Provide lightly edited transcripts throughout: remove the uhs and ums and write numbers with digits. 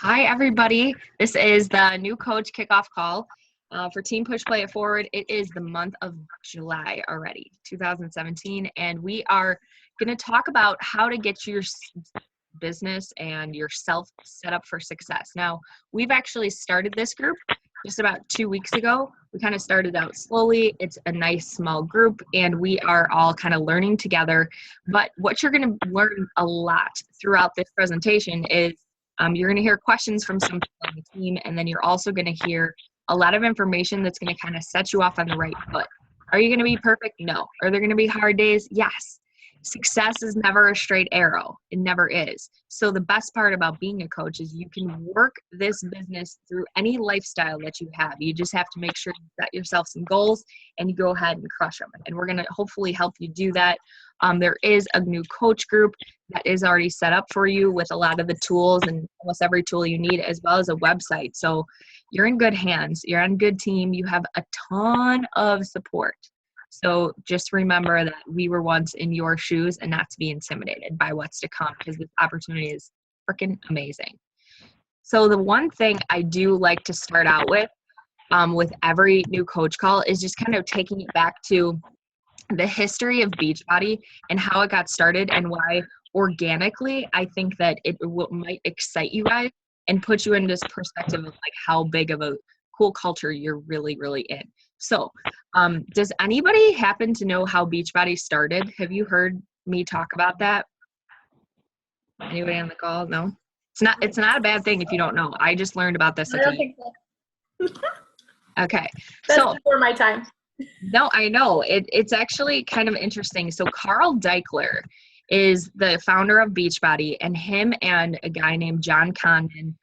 Hi, everybody. This is the new coach kickoff call for Team Push Play It Forward. It is the month of July already, 2017, and we are going to talk about how to get your business and yourself set up for success. Now, we've actually started this group just about 2 weeks ago. We kind of started out slowly. It's a nice small group, and we are all kind of learning together. But what you're going to learn a lot throughout this presentation is you're going to hear questions from some people on the team, and then you're also going to hear a lot of information that's going to kind of set you off on the right foot. Are you going to be perfect? No. Are there going to be hard days? Yes. Success is never a straight arrow. It never is. So the best part about being a coach is you can work this business through any lifestyle that you have. You just have to make sure you set yourself some goals and you go ahead and crush them. And we're going to hopefully help you do that. There is a new coach group that is already set up for you with a lot of the tools and almost every tool you need, as well as a website. So you're in good hands. You're on a good team. You have a ton of support. So just remember that we were once in your shoes and not to be intimidated by what's to come, because this opportunity is freaking amazing. So the one thing I do like to start out with every new coach call is just kind of taking it back to the history of Beachbody and how it got started, and why organically I think that it might excite you guys and put you in this perspective of like how big of a cool culture you're really, really in. So does anybody happen to know how Beachbody started? Have you heard me talk about that? Anybody on the call? No? It's not a bad thing if you don't know. I just learned about this. I don't think so. Okay. That's before my time. No, I know. It's actually kind of interesting. So Carl Deichler is the founder of Beachbody, and him and a guy named John Condon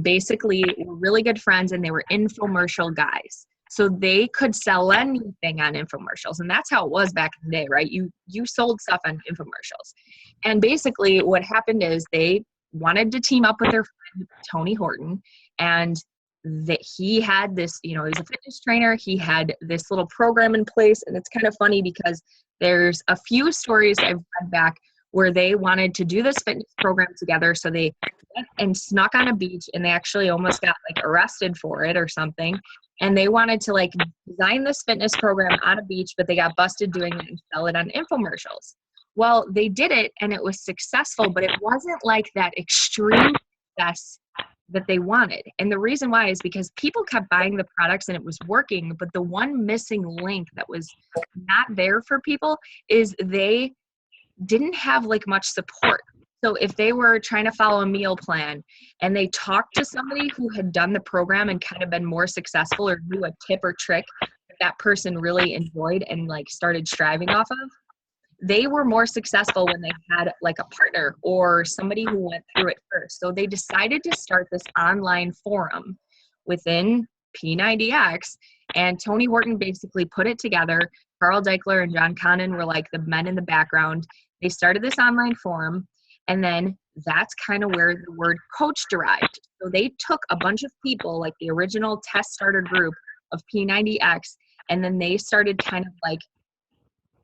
basically were really good friends, and they were infomercial guys. So they could sell anything on infomercials, and that's how it was back in the day, right? You sold stuff on infomercials. And basically what happened is they wanted to team up with their friend Tony Horton, and that he had this, he was a fitness trainer. He had this little program in place, and it's kind of funny because there's a few stories I've read back where they wanted to do this fitness program together. So they went and snuck on a beach, and they actually almost got like arrested for it or something. And they wanted to like design this fitness program on a beach, but they got busted doing it and sell it on infomercials. Well, they did it and it was successful, but it wasn't like that extreme success that they wanted. And the reason why is because people kept buying the products and it was working, but the one missing link that was not there for people is they didn't have like much support. So if they were trying to follow a meal plan and they talked to somebody who had done the program and kind of been more successful, or knew a tip or trick that person really enjoyed and like started striving off of, they were more successful when they had like a partner or somebody who went through it first. So they decided to start this online forum within P90X, and Tony Horton basically put it together. Carl Deichler and John Condon were like the men in the background. They started this online forum, and then that's kind of where the word coach derived. So they took a bunch of people, like the original test starter group of P90X, and then they started kind of like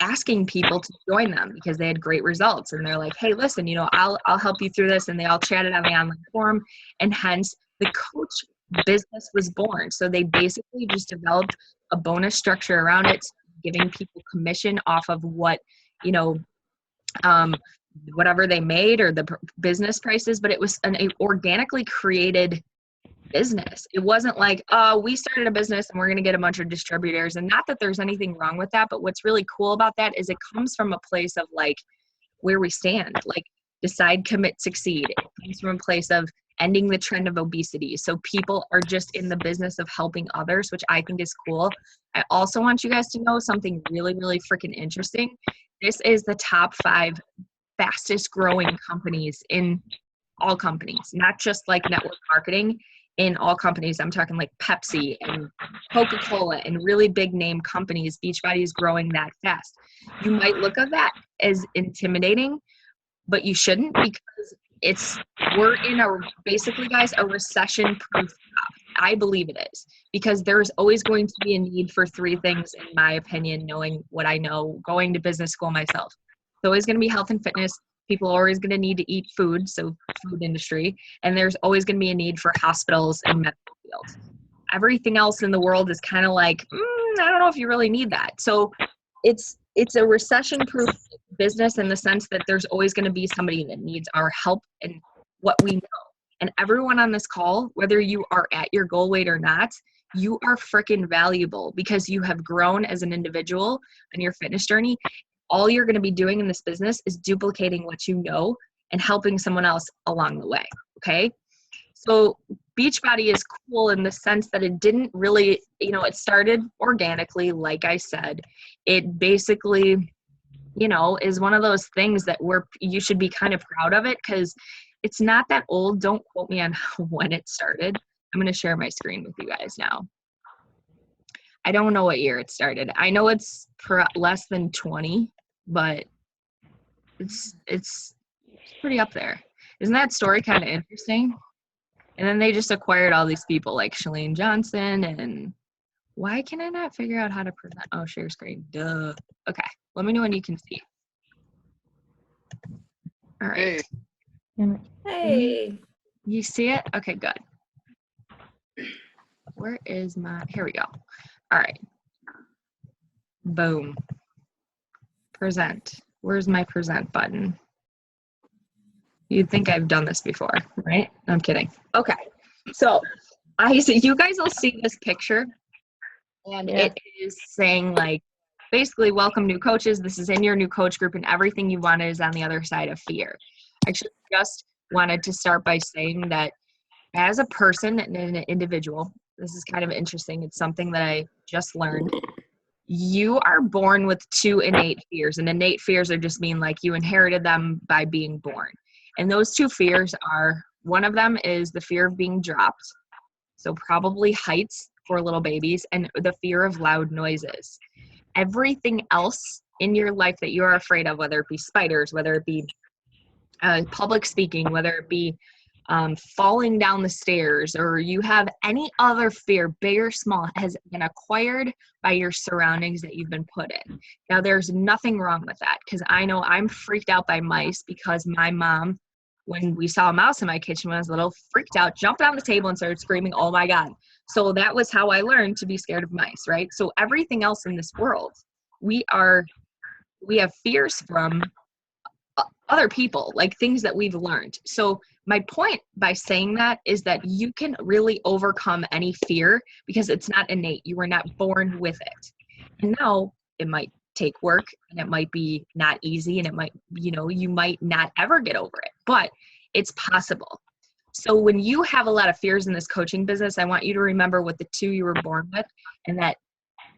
asking people to join them because they had great results. And they're like, hey, listen, I'll help you through this. And they all chatted on the online forum, and hence the coach business was born. So they basically just developed a bonus structure around it, giving people commission off of what, whatever they made or the business prices, but it was an organically created business. It wasn't like, we started a business and we're going to get a bunch of distributors. And not that there's anything wrong with that, but what's really cool about that is it comes from a place of like where we stand, like decide, commit, succeed. It comes from a place of ending the trend of obesity. So people are just in the business of helping others, which I think is cool. I also want you guys to know something really, really freaking interesting. This is the top 5 fastest growing companies in all companies, not just like network marketing. In all companies, I'm talking like Pepsi and Coca-Cola and really big name companies. Beachbody is growing that fast. You might look at that as intimidating, but you shouldn't, because we're in basically guys, a recession-proof job. I believe it is, because there's always going to be a need for 3 things, in my opinion, knowing what I know, going to business school myself. It's always going to be health and fitness. People are always going to need to eat food, so food industry, and there's always going to be a need for hospitals and medical fields. Everything else in the world is kind of like, I don't know if you really need that. So it's a recession-proof business in the sense that there's always going to be somebody that needs our help and what we know. And everyone on this call, whether you are at your goal weight or not, you are freaking valuable because you have grown as an individual on your fitness journey. All you're going to be doing in this business is duplicating what you know and helping someone else along the way. Okay. So Beachbody is cool in the sense that it didn't really, it started organically. Like I said, it basically, is one of those things that you should be kind of proud of it because it's not that old. Don't quote me on when it started. I'm going to share my screen with you guys now. I don't know what year it started. I know it's less than 20, but it's pretty up there. Isn't that story kind of interesting? And then they just acquired all these people like Shalene Johnson. And why can I not figure out how to present? Oh, share screen. Duh. Okay. Let me know when you can see. All right. Hey. You see it? Okay, good. Where is here we go. All right. Boom. Present. Where's my present button? You'd think I've done this before, right? I'm kidding. Okay. So you guys will see this picture and it is saying like, basically, welcome new coaches. This is in your new coach group and everything you wanted is on the other side of fear. I actually just wanted to start by saying that as a person and an individual, this is kind of interesting. It's something that I just learned. You are born with 2 innate fears, and innate fears are just mean like you inherited them by being born. And those 2 fears are, one of them is the fear of being dropped. So probably heights for little babies and the fear of loud noises. Everything else in your life that you are afraid of, whether it be spiders, whether it be public speaking, whether it be falling down the stairs, or you have any other fear, big or small, has been acquired by your surroundings that you've been put in. Now, there's nothing wrong with that because I know I'm freaked out by mice because my mom, when we saw a mouse in my kitchen when I was little, freaked out, jumped on the table and started screaming, oh my God. So that was how I learned to be scared of mice, right? So everything else in this world, we have fears from other people, like things that we've learned. So my point by saying that is that you can really overcome any fear because it's not innate. You were not born with it. And now it might take work and it might be not easy and it might, you might not ever get over it, but it's possible. So when you have a lot of fears in this coaching business, I want you to remember what the 2 you were born with, and that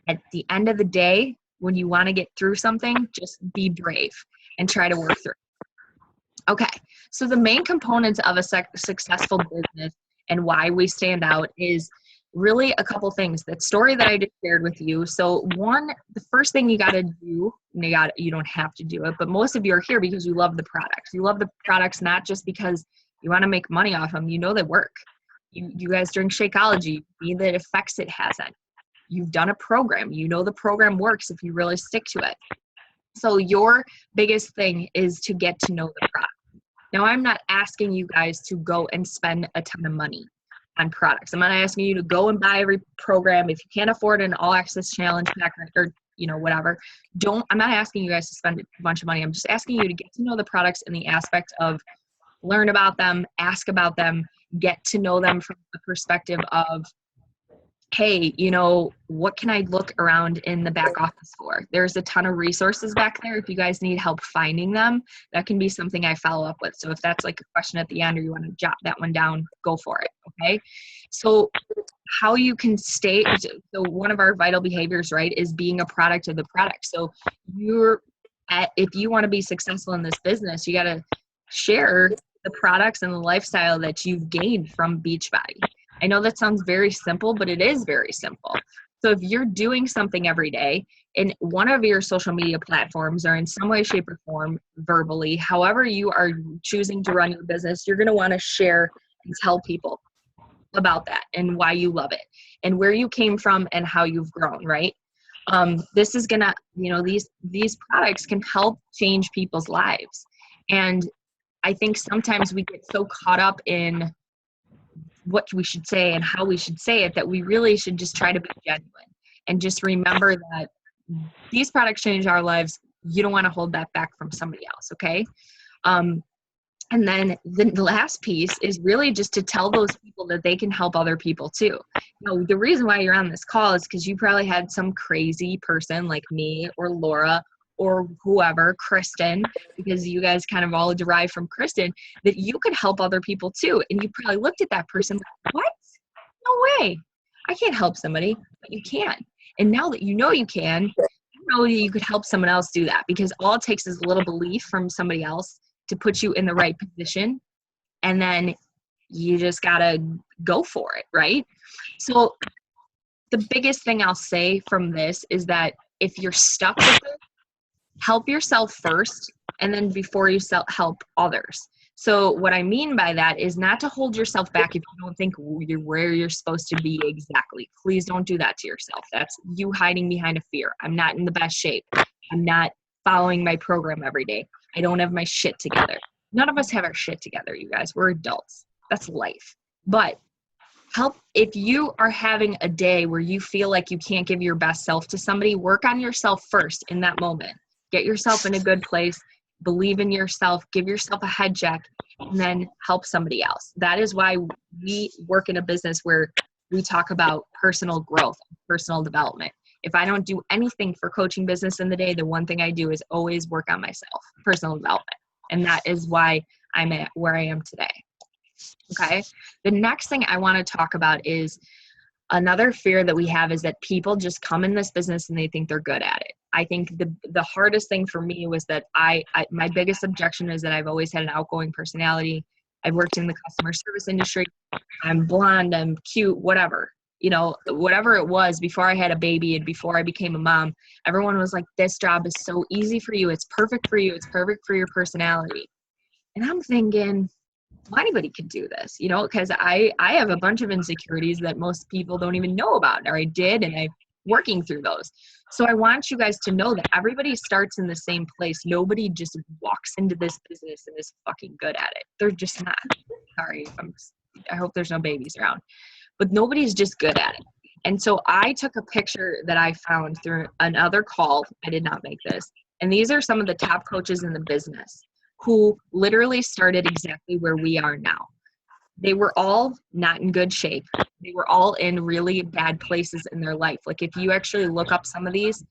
at the end of the day, when you want to get through something, just be brave and try to work through it. Okay, so the main components of a successful business and why we stand out is really a couple things. That story that I just shared with you. So one, the first thing you got to do, you don't have to do it, but most of you are here because you love the products. You love the products not just because you want to make money off them. You know they work. You guys drink Shakeology. You see the effects it has on you. You've done a program. You know the program works if you really stick to it. So your biggest thing is to get to know the product. Now, I'm not asking you guys to go and spend a ton of money on products. I'm not asking you to go and buy every program. If you can't afford an all access challenge pack or whatever, I'm not asking you guys to spend a bunch of money. I'm just asking you to get to know the products in the aspect of learn about them, ask about them, get to know them from the perspective of, hey, what can I look around in the back office for? There's a ton of resources back there. If you guys need help finding them, that can be something I follow up with. So if that's like a question at the end or you want to jot that one down, go for it. Okay. So how you can stay, so one of our vital behaviors, right, is being a product of the product. So if you want to be successful in this business, you got to share the products and the lifestyle that you've gained from Beachbody. I know that sounds very simple, but it is very simple. So if you're doing something every day in one of your social media platforms or in some way, shape, or form, verbally, however you are choosing to run your business, you're going to want to share and tell people about that and why you love it and where you came from and how you've grown, right? This is going to, these products can help change people's lives. And I think sometimes we get so caught up in what we should say and how we should say it that we really should just try to be genuine and just remember that these products change our lives. You don't want to hold that back from somebody else, okay? And then the last piece is really just to tell those people that they can help other people too. The reason why you're on this call is because you probably had some crazy person like me or Laura or whoever, Kristen, because you guys kind of all derive from Kristen, that you could help other people too. And you probably looked at that person like, what? No way. I can't help somebody, but you can. And now that you know you can, you know that you could help someone else do that, because all it takes is a little belief from somebody else to put you in the right position. And then you just got to go for it, right? So the biggest thing I'll say from this is that if you're stuck with it, help yourself first, and then before you help others. So what I mean by that is not to hold yourself back if you don't think you're where you're supposed to be exactly. Please don't do that to yourself. That's you hiding behind a fear. I'm not in the best shape. I'm not following my program every day. I don't have my shit together. None of us have our shit together, you guys. We're adults. That's life. But help if you are having a day where you feel like you can't give your best self to somebody, work on yourself first in that moment. Get yourself in a good place, believe in yourself, give yourself a head check, and then help somebody else. That is why we work in a business where we talk about personal growth, personal development. If I don't do anything for coaching business in the day, the one thing I do is always work on myself, personal development. And that is why I'm at where I am today. Okay. The next thing I want to talk about is another fear that we have is that people just come in this business and they think they're good at it. I think the hardest thing for me was that my biggest objection is that I've always had an outgoing personality. I've worked in the customer service industry. I'm blonde, I'm cute, whatever. Whatever it was before I had a baby and before I became a mom, everyone was like, this job is so easy for you. It's perfect for you. It's perfect for your personality. And I'm thinking, well, anybody could do this, because I have a bunch of insecurities that most people don't even know about, or I did, and I'm working through those. So I want you guys to know that everybody starts in the same place. Nobody just walks into this business and is fucking good at it. They're just not. Sorry, I hope there's no babies around. But nobody's just good at it. And so I took a picture that I found through another call. I did not make this. And these are some of the top coaches in the business who literally started exactly where we are now. They were all not in good shape. They were all in really bad places in their life. Like if you actually look up some of these,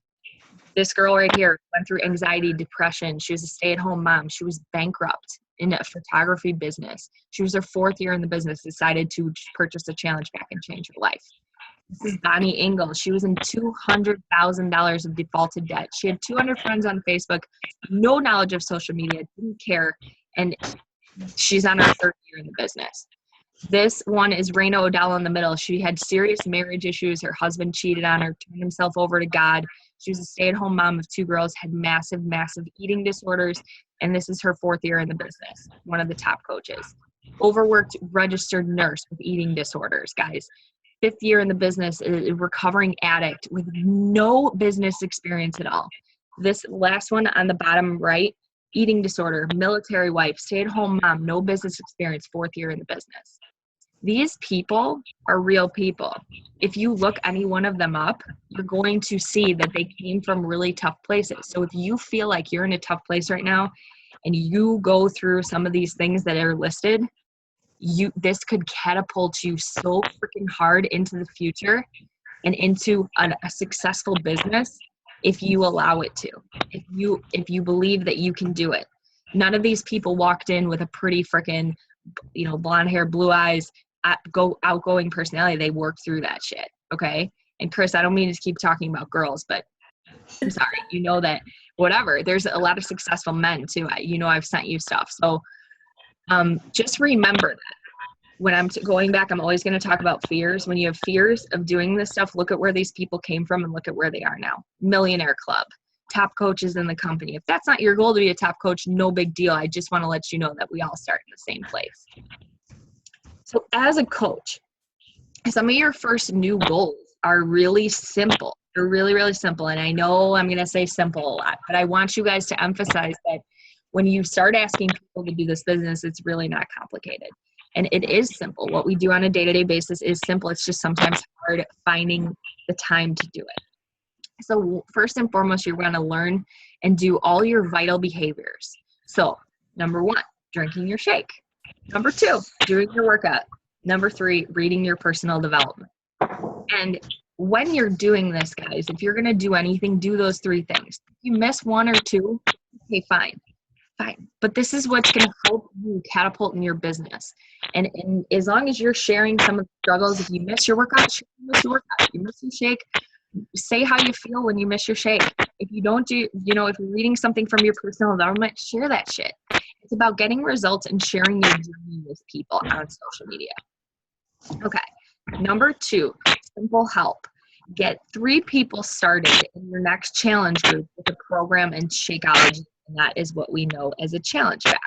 this girl right here went through anxiety, depression. She was a stay-at-home mom. She was bankrupt in a photography business. She was her 4th year in the business, decided to purchase a challenge pack and change her life. This is Bonnie Ingalls. She was in $200,000 of defaulted debt. She had 200 friends on Facebook, no knowledge of social media, didn't care, and she's on her 3rd year in the business. This one is Raina O'Dell in the middle. She had serious marriage issues. Her husband cheated on her, turned himself over to God. She was a stay-at-home mom of 2 girls, had massive, massive eating disorders, and this is her 4th year in the business, one of the top coaches. Overworked registered nurse with eating disorders, guys. 5th year in the business, a recovering addict with no business experience at all. This last one on the bottom right, eating disorder, military wife, stay-at-home mom, no business experience, 4th year in the business. These people are real people. If you look any one of them up, you're going to see that they came from really tough places. So if you feel like you're in a tough place right now and you go through some of these things that are listed, this could catapult you so freaking hard into the future and into a successful business if you allow it to. If you believe that you can do it. None of these people walked in with a pretty freaking, blonde hair, blue eyes, outgoing personality. They worked through that shit. Okay. And Chris, I don't mean to keep talking about girls, but I'm sorry. That whatever, there's a lot of successful men too. I've sent you stuff. So just remember that when I'm going back, I'm always going to talk about fears. When you have fears of doing this stuff, look at where these people came from and look at where they are now. Millionaire club, top coaches in the company. If that's not your goal to be a top coach, no big deal. I just want to let you know that we all start in the same place. So as a coach, some of your first new goals are really simple. They're really, really simple. And I know I'm going to say simple a lot, but I want you guys to emphasize that when you start asking people to do this business, it's really not complicated. And it is simple. What we do on a day-to-day basis is simple. It's just sometimes hard finding the time to do it. So first and foremost, you're going to learn and do all your vital behaviors. So number 1, drinking your shake. Number 2, doing your workout. Number 3, reading your personal development. And when you're doing this, guys, if you're going to do anything, do those 3 things. If you miss 1 or 2, okay, fine. But this is what's going to help you catapult in your business. And as long as you're sharing some of the struggles, if you miss your workout, if you miss your shake, say how you feel when you miss your shake. If you don't do, if you're reading something from your personal development, share that shit. It's about getting results and sharing your journey with people on social media. Okay. Number 2, simple help. Get 3 people started in your next challenge group with a program and Shakeology. And that is what we know as a challenge pack.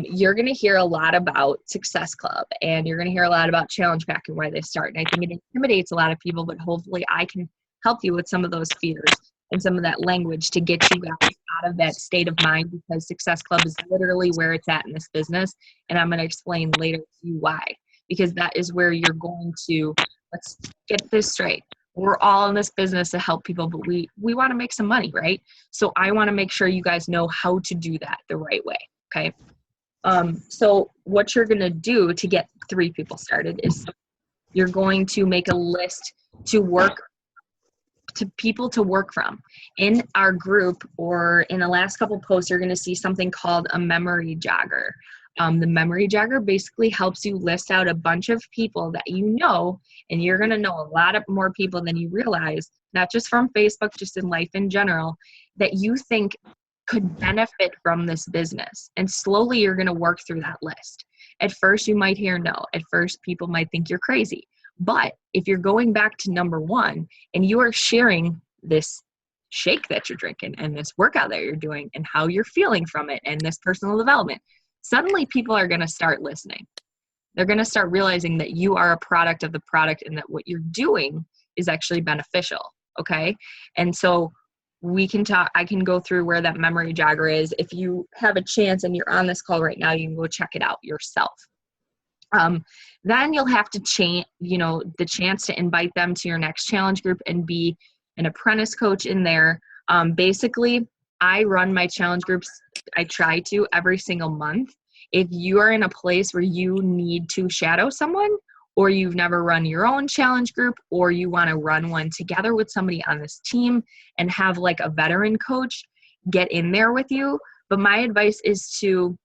You're going to hear a lot about Success Club, and you're going to hear a lot about challenge pack and why they start. And I think it intimidates a lot of people, but hopefully I can help you with some of those fears and some of that language to get you guys out of that state of mind, because Success Club is literally where it's at in this business. And I'm going to explain later to you why, because that is where you're going to, let's get this straight. We're all in this business to help people, but we want to make some money, right? So I want to make sure you guys know how to do that the right way, okay? So what you're going to do to get 3 people started is you're going to make a list to people to work from. In our group or in the last couple posts, you're going to see something called a memory jogger. The memory jogger basically helps you list out a bunch of people that you know, and you're going to know a lot of more people than you realize, not just from Facebook, just in life in general, that you think could benefit from this business. And slowly you're going to work through that list. At first you might hear no. At first people might think you're crazy. But if you're going back to number 1 and you are sharing this shake that you're drinking and this workout that you're doing and how you're feeling from it and this personal development, suddenly people are going to start listening. They're going to start realizing that you are a product of the product and that what you're doing is actually beneficial. Okay. And so we can talk, I can go through where that memory jogger is. If you have a chance and you're on this call right now, you can go check it out yourself. Then you'll have to change, the chance to invite them to your next challenge group and be an apprentice coach in there. Basically, I run my challenge groups. I try to every single month. If you are in a place where you need to shadow someone, or you've never run your own challenge group, or you want to run one together with somebody on this team and have like a veteran coach get in there with you. But my advice is to,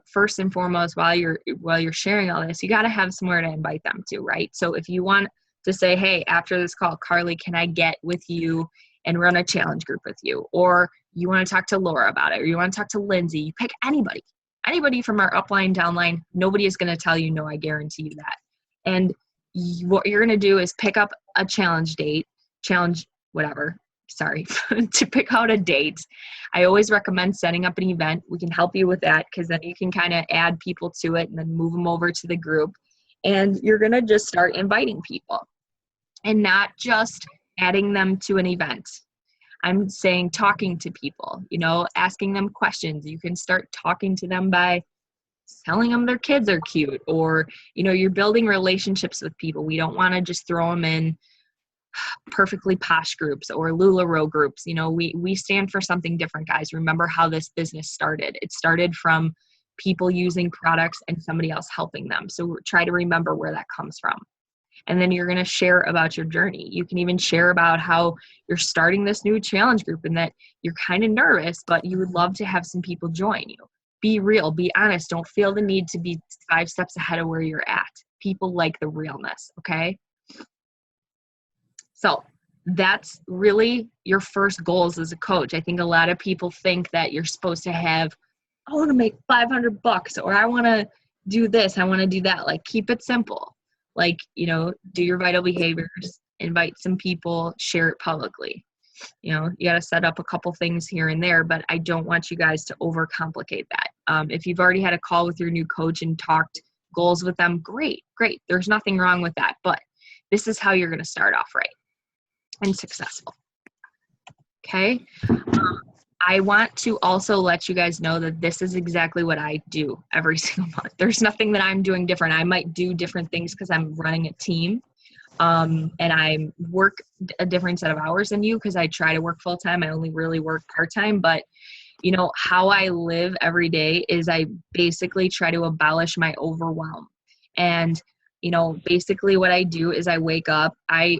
first and foremost, while you're sharing all this, you got to have somewhere to invite them to, right? So if you want to say, hey, after this call, Carly, can I get with you and run a challenge group with you? Or you want to talk to Laura about it, or you want to talk to Lindsay, you pick anybody from our upline, downline. Nobody is going to tell you no, I guarantee you that. And what you're going to do is pick up a challenge, to pick out a date. I always recommend setting up an event. We can help you with that, because then you can kind of add people to it and then move them over to the group. And you're going to just start inviting people and not just adding them to an event. I'm saying talking to people, asking them questions. You can start talking to them by telling them their kids are cute, or, you're building relationships with people. We don't want to just throw them in perfectly posh groups or LuLaRoe groups. We stand for something different, guys. Remember how this business started. It started from people using products and somebody else helping them. So try to remember where that comes from. And then you're going to share about your journey. You can even share about how you're starting this new challenge group and that you're kind of nervous, but you would love to have some people join you. Be real, be honest. Don't feel the need to be 5 steps ahead of where you're at. People like the realness, okay? So that's really your first goals as a coach. I think a lot of people think that you're supposed to have, I want to make $500, or I want to do this, I want to do that. Like, keep it simple. Like, do your vital behaviors, invite some people, share it publicly. You got to set up a couple things here and there, but I don't want you guys to overcomplicate that. If you've already had a call with your new coach and talked goals with them, great. There's nothing wrong with that, but this is how you're going to start off right and successful. Okay. I want to also let you guys know that this is exactly what I do every single month. There's nothing that I'm doing different. I might do different things because I'm running a team, and I work a different set of hours than you because I try to work full time. I only really work part time, but you know, how I live every day is I basically try to abolish my overwhelm. And, you know, basically what I do is I wake up, I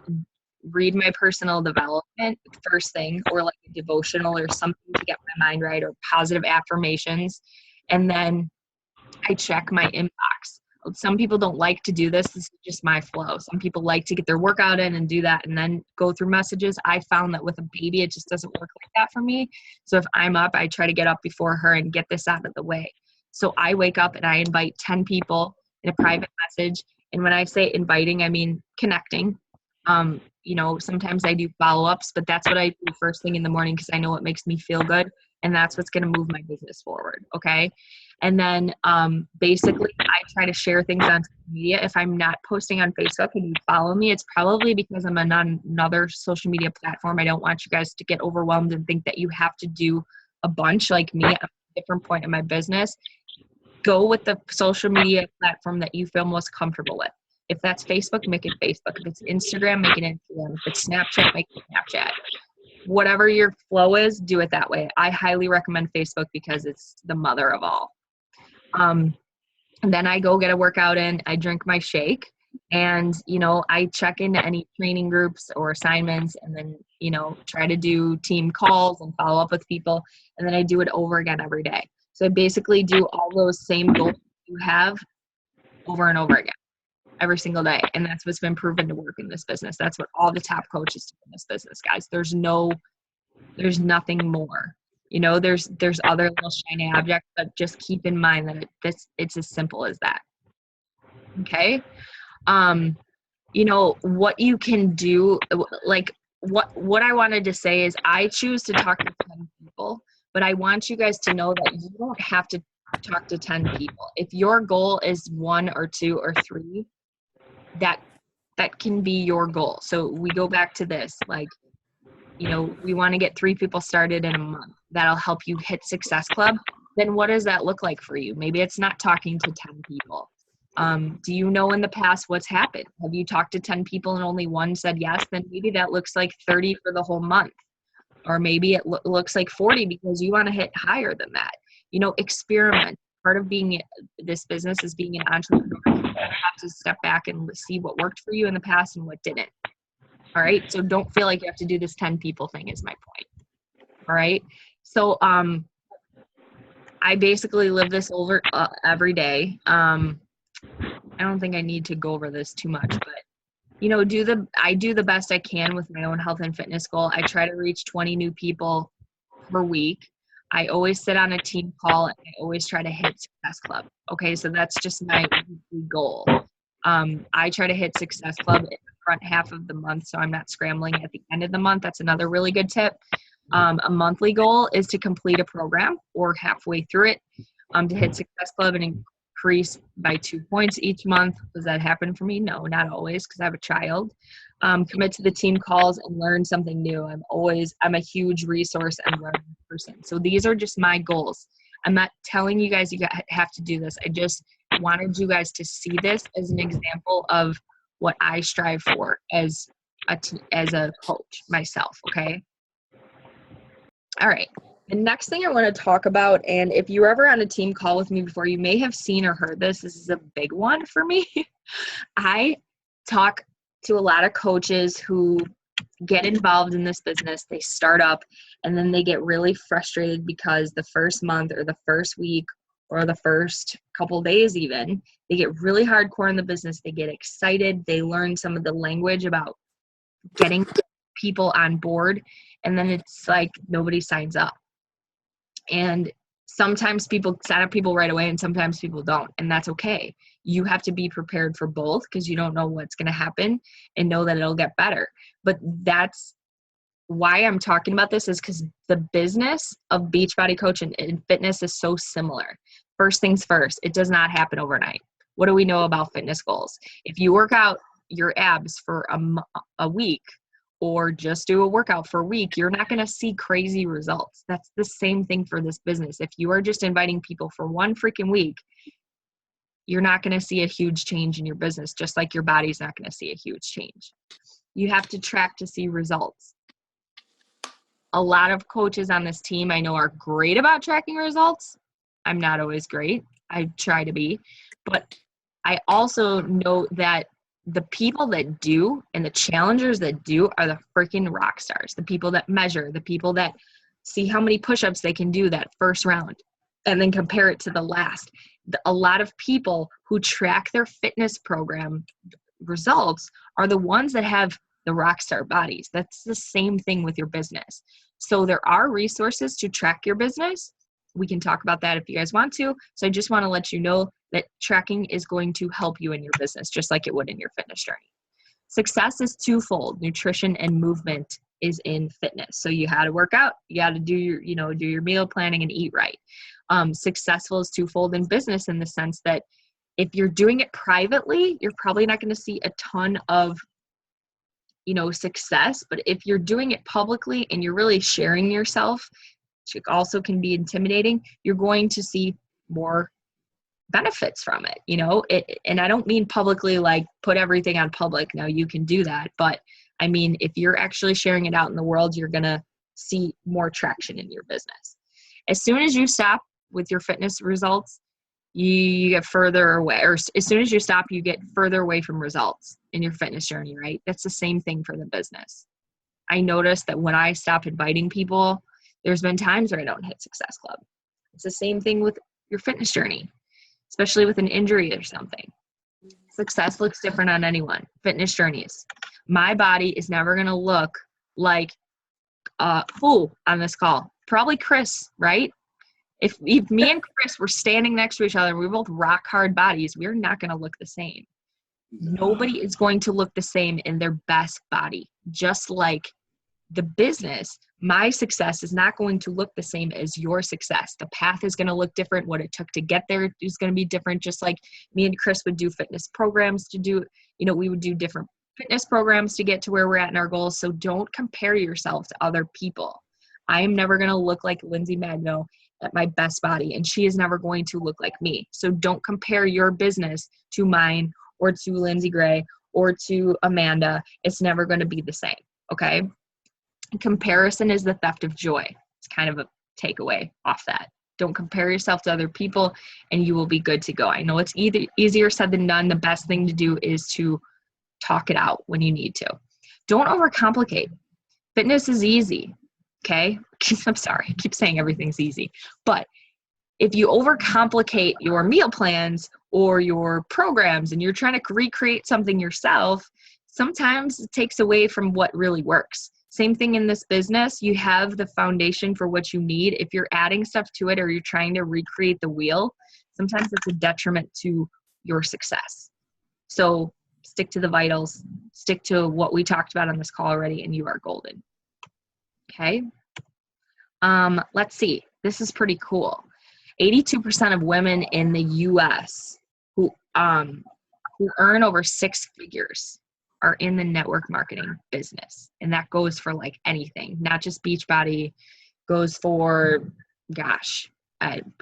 read my personal development first thing, or like a devotional or something to get my mind right, or positive affirmations. And then I check my inbox. Some people don't like to do this. This is just my flow. Some people like to get their workout in and do that and then go through messages. I found that with a baby, it just doesn't work like that for me. So if I'm up, I try to get up before her and get this out of the way. So I wake up and I invite 10 people in a private message. And when I say inviting, I mean connecting. You know, sometimes I do follow-ups, but that's what I do first thing in the morning because I know it makes me feel good. And that's what's going to move my business forward. Okay. And then basically I try to share things on social media. If I'm not posting on Facebook and you follow me, it's probably because I'm on another social media platform. I don't want you guys to get overwhelmed and think that you have to do a bunch like me at a different point in my business. Go with the social media platform that you feel most comfortable with. If that's Facebook, make it Facebook. If it's Instagram, make it Instagram. If it's Snapchat, make it Snapchat. Whatever your flow is, do it that way. I highly recommend Facebook because it's the mother of all. And then I go get a workout in, I drink my shake, and, you know, I check into any training groups or assignments, and then, you know, try to do team calls and follow up with people. And then I do it over again every day. So I basically do all those same goals you have over and over again every single day. And that's what's been proven to work in this business. That's what all the top coaches do in this business, guys. There's nothing more. You know, there's other little shiny objects, but just keep in mind that it's as simple as that. Okay. You know, what you can do, like what I wanted to say is I choose to talk to 10 people, but I want you guys to know that you don't have to talk to 10 people. If your goal is 1 or 2 or 3, that can be your goal. So we go back to this, like, you know, we want to get 3 people started in a month. That'll help you hit Success Club. Then what does that look like for you? Maybe it's not talking to 10 people. Do you know in the past what's happened? Have you talked to 10 people and only 1 said yes? Then maybe that looks like 30 for the whole month. Or maybe it looks like 40 because you want to hit higher than that. You know, experiment. Part of being this business is being an entrepreneur. You have to step back and see what worked for you in the past and what didn't. All right. So don't feel like you have to do this 10 people thing is my point. All right. So, I basically live this over every day. I don't think I need to go over this too much, but you know, I do the best I can with my own health and fitness goal. I try to reach 20 new people per week. I always sit on a team call and I always try to hit Success Club. Okay. So that's just my weekly goal. I try to hit Success Club in the front half of the month, so I'm not scrambling at the end of the month. That's another really good tip. A monthly goal is to complete a program or halfway through it, to hit Success Club and increase by 2 points each month. Does that happen for me? No, not always, because I have a child. Commit to the team calls and learn something new. I'm a huge resource and learning person. So these are just my goals. I'm not telling you guys have to do this. I just wanted you guys to see this as an example of what I strive for as a coach myself. Okay. All right. The next thing I want to talk about, and if you were ever on a team call with me before, you may have seen or heard this. This is a big one for me. I talk to a lot of coaches who get involved in this business. They start up and then they get really frustrated because the first month or the first week or the first couple days even, they get really hardcore in the business. They get excited. They learn some of the language about getting people on board. And then it's like nobody signs up. And sometimes people sign up people right away and sometimes people don't. And that's okay. You have to be prepared for both because you don't know what's going to happen and know that it'll get better. But that's why I'm talking about this, is because the business of Beachbody Coach and fitness is so similar. First things first, it does not happen overnight. What do we know about fitness goals? If you work out your abs for a week or just do a workout for a week, you're not going to see crazy results. That's the same thing for this business. If you are just inviting people for one freaking week, you're not going to see a huge change in your business, just like your body's not going to see a huge change. You have to track to see results. A lot of coaches on this team I know are great about tracking results. I'm not always great. I try to be. But I also know that the people that do and the challengers that do are the freaking rock stars. The people that measure, the people that see how many push-ups they can do that first round and then compare it to the last. A lot of people who track their fitness program results are the ones that have the rock star bodies. That's the same thing with your business. So there are resources to track your business. We can talk about that if you guys want to. So I just want to let you know that tracking is going to help you in your business, just like it would in your fitness journey. Success is twofold. Nutrition and movement is in fitness. So you had to work out, you got to do your meal planning and eat right. Successful is twofold in business in the sense that if you're doing it privately, you're probably not going to see a ton of success. But if you're doing it publicly and you're really sharing yourself, which also can be intimidating, you're going to see more benefits from it. And I don't mean publicly like put everything on public. Now you can do that, but I mean, if you're actually sharing it out in the world, you're going to see more traction in your business. As soon as you stop with your fitness results, you get further away, or as soon as you stop, you get further away from results in your fitness journey, right? That's the same thing for the business. I noticed that when I stop inviting people, there's been times where I don't hit Success Club. It's the same thing with your fitness journey, especially with an injury or something. Success looks different on anyone. Fitness journeys. My body is never going to look like who on this call? Probably Chris, right? If me and Chris were standing next to each other, we're both rock hard bodies, we're not going to look the same. Nobody is going to look the same in their best body. Just like the business, my success is not going to look the same as your success. The path is going to look different. What it took to get there is going to be different. Just like me and Chris would do fitness programs we would do different fitness programs to get to where we're at in our goals. So don't compare yourself to other people. I am never going to look like Lindsay Magno at my best body, and she is never going to look like me. So don't compare your business to mine or to Lindsay Gray or to Amanda. It's never going to be the same. Okay. Comparison is the theft of joy. It's kind of a takeaway off that. Don't compare yourself to other people and you will be good to go. I know it's easier said than done. The best thing to do is to talk it out when you need to. Don't overcomplicate. Fitness is easy. Okay. I'm sorry. I keep saying everything's easy, but if you overcomplicate your meal plans or your programs and you're trying to recreate something yourself, sometimes it takes away from what really works. Same thing in this business. You have the foundation for what you need. If you're adding stuff to it or you're trying to recreate the wheel, sometimes it's a detriment to your success. So stick to the vitals, stick to what we talked about on this call already, and you are golden. Okay. Let's see. This is pretty cool. 82% of women in the U.S. who earn over six figures are in the network marketing business. And that goes for like anything, not just Beachbody, goes for,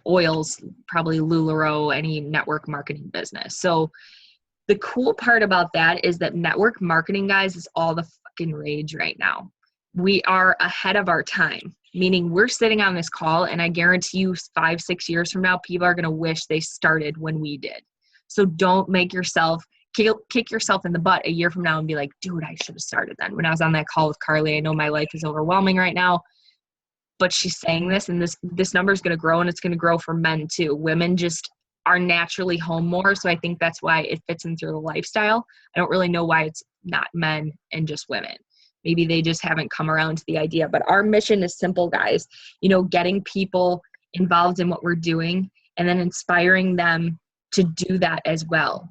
oils, probably LuLaRoe, any network marketing business. So the cool part about that is that network marketing, guys, is all the fucking rage right now. We are ahead of our time, meaning we're sitting on this call and I guarantee you 5-6 years from now, people are going to wish they started when we did. So don't make yourself kick yourself in the butt a year from now and be like, dude, I should have started then. When I was on that call with Carly, I know my life is overwhelming right now, but she's saying this, and this number is going to grow, and it's going to grow for men too. Women just are naturally home more. So I think that's why it fits in through the lifestyle. I don't really know why it's not men and just women. Maybe they just haven't come around to the idea, but our mission is simple, guys. Getting people involved in what we're doing and then inspiring them to do that as well.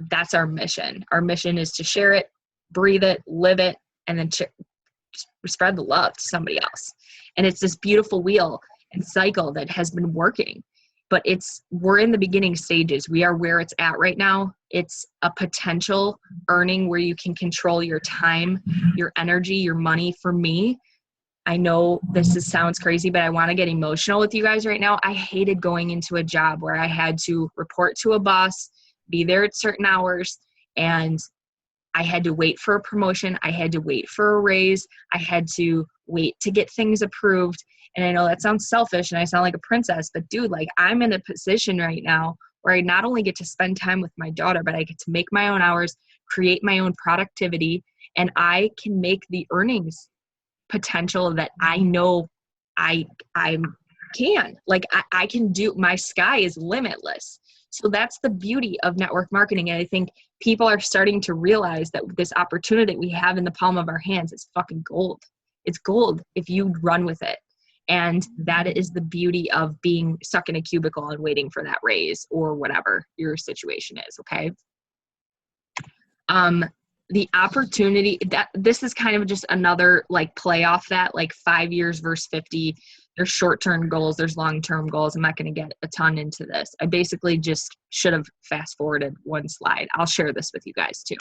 That's our mission. Our mission is to share it, breathe it, live it, and then spread the love to somebody else. And it's this beautiful wheel and cycle that has been working. but we're in the beginning stages. We are where it's at right now. It's a potential earning where you can control your time, your energy, your money. For me, I know sounds crazy, but I want to get emotional with you guys right now. I hated going into a job where I had to report to a boss, be there at certain hours, and I had to wait for a promotion. I had to wait for a raise. I had to wait to get things approved. And I know that sounds selfish and I sound like a princess, but dude, like, I'm in a position right now where I not only get to spend time with my daughter, but I get to make my own hours, create my own productivity, and I can make the earnings potential that I know I can. Like, I can do. My sky is limitless. So that's the beauty of network marketing. And I think people are starting to realize that this opportunity that we have in the palm of our hands is fucking gold. It's gold if you run with it. And that is the beauty of being stuck in a cubicle and waiting for that raise or whatever your situation is. Okay. The opportunity that this is kind of just another like play off that, like 5 years versus 50. There's short-term goals, there's long-term goals. I'm not going to get a ton into this. I basically just should have fast forwarded one slide. I'll share this with you guys too.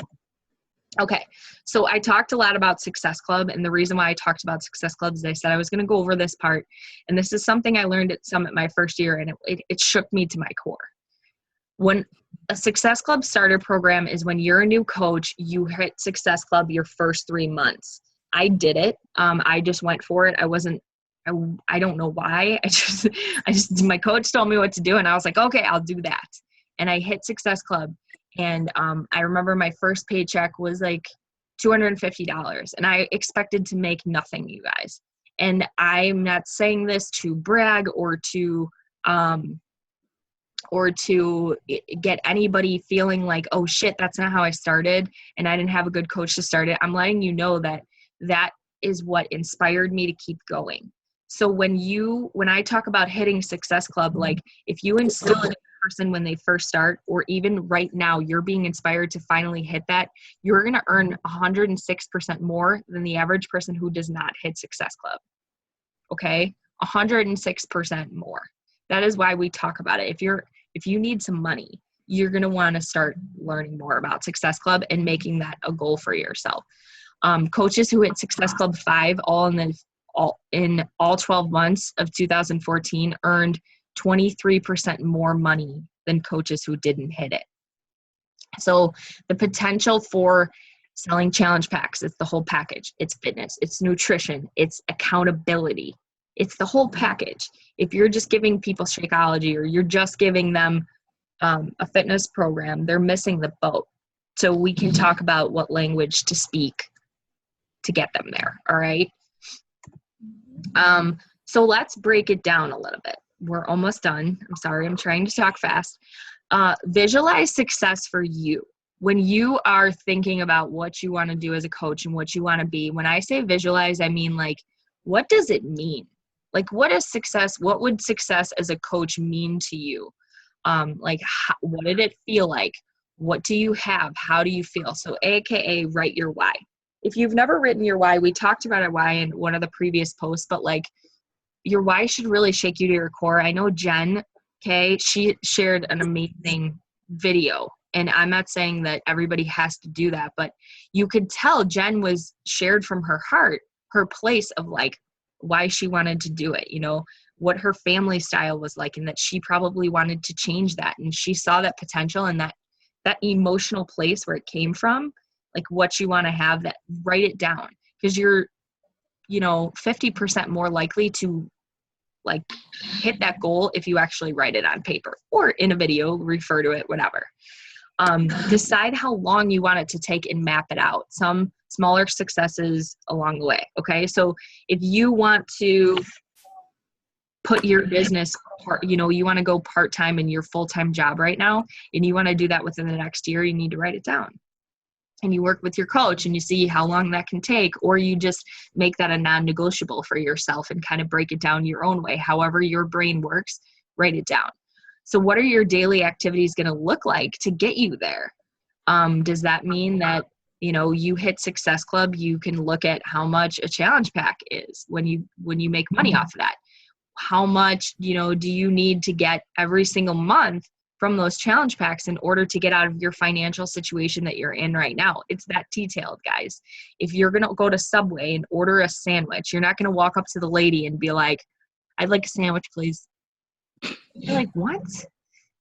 Okay, so I talked a lot about Success Club, and the reason why I talked about Success Club is I said I was going to go over this part, and this is something I learned at Summit my first year, and it shook me to my core. When a Success Club starter program is when you're a new coach, you hit Success Club your first 3 months. I did it. I just went for it. I don't know why. I just, my coach told me what to do, and I was like, okay, I'll do that. And I hit Success Club. And I remember my first paycheck was like $250, and I expected to make nothing, you guys. And I'm not saying this to brag or to get anybody feeling like, oh shit, that's not how I started and I didn't have a good coach to start it. I'm letting you know that that is what inspired me to keep going. So when I talk about hitting Success Club, like if you instill in a person when they first start, or even right now, you're being inspired to finally hit that, you're going to earn 106% more than the average person who does not hit Success Club. Okay? 106% more. That is why we talk about it. If you need some money, you're going to want to start learning more about Success Club and making that a goal for yourself. Coaches who hit Success Club 5 in all 12 months of 2014 earned 23% more money than coaches who didn't hit it. So the potential for selling challenge packs, it's the whole package. It's fitness, it's nutrition, it's accountability. It's the whole package. If you're just giving people Shakeology or you're just giving them a fitness program, they're missing the boat. So we can talk about what language to speak to get them there. All right. So let's break it down a little bit. We're almost done. I'm sorry, I'm trying to talk fast. Visualize success for you. When you are thinking about what you want to do as a coach and what you want to be, when I say visualize, I mean like, what does it mean? Like, what is success? What would success as a coach mean to you? What did it feel like? What do you have? How do you feel? So AKA write your why. If you've never written your why, we talked about our why in one of the previous posts, but like your why should really shake you to your core. I know Jen, she shared an amazing video, and I'm not saying that everybody has to do that, but you could tell Jen was shared from her heart, her place of like why she wanted to do it, you know, what her family style was like, and that she probably wanted to change that. And she saw that potential and that emotional place where it came from, like what you want to have, that write it down, because you're, 50% more likely to like hit that goal if you actually write it on paper or in a video, refer to it, whatever. Decide how long you want it to take and map it out. Some smaller successes along the way. Okay. So if you want to put your business you want to go part-time in your full-time job right now, and you want to do that within the next year, you need to write it down. And you work with your coach and you see how long that can take, or you just make that a non-negotiable for yourself and kind of break it down your own way. However your brain works, write it down. So what are your daily activities going to look like to get you there? Does that mean that, you hit Success Club, you can look at how much a challenge pack is when you make money off of that? how much, do you need to get every single month from those challenge packs in order to get out of your financial situation that you're in right now. It's that detailed, guys. If you're going to go to Subway and order a sandwich, you're not going to walk up to the lady and be like, I'd like a sandwich, please. You're like, what?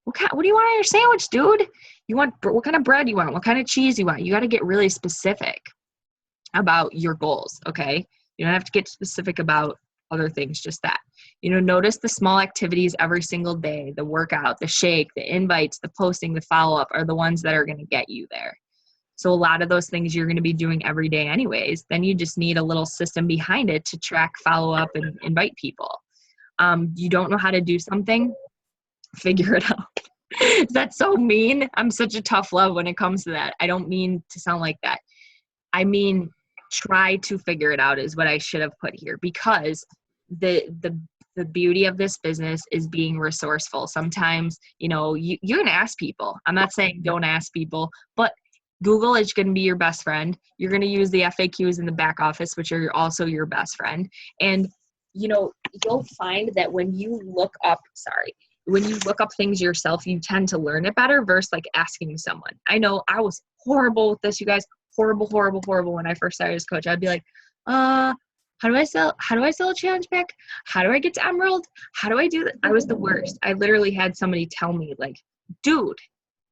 What do you want on your sandwich, dude? What kind of bread you want? What kind of cheese you want? You got to get really specific about your goals, okay? You don't have to get specific about other things, just that. Notice the small activities every single day, the workout, the shake, the invites, the posting, the follow-up are the ones that are going to get you there. So a lot of those things you're going to be doing every day anyways. Then you just need a little system behind it to track, follow up, and invite people. You don't know how to do something? Figure it out. That's so mean. I'm such a tough love when it comes to that. I don't mean to sound like that. I mean, try to figure it out is what I should have put here, because the beauty of this business is being resourceful. Sometimes, you can ask people. I'm not saying don't ask people, but Google is going to be your best friend. You're going to use the FAQs in the back office, which are also your best friend. And, you'll find that when you look up things yourself, you tend to learn it better versus like asking someone. I know I was horrible with this, you guys. Horrible when I first started as coach. I'd be like, how do I sell a challenge pack? How do I get to Emerald? How do I do that? I was the worst. I literally had somebody tell me like, dude,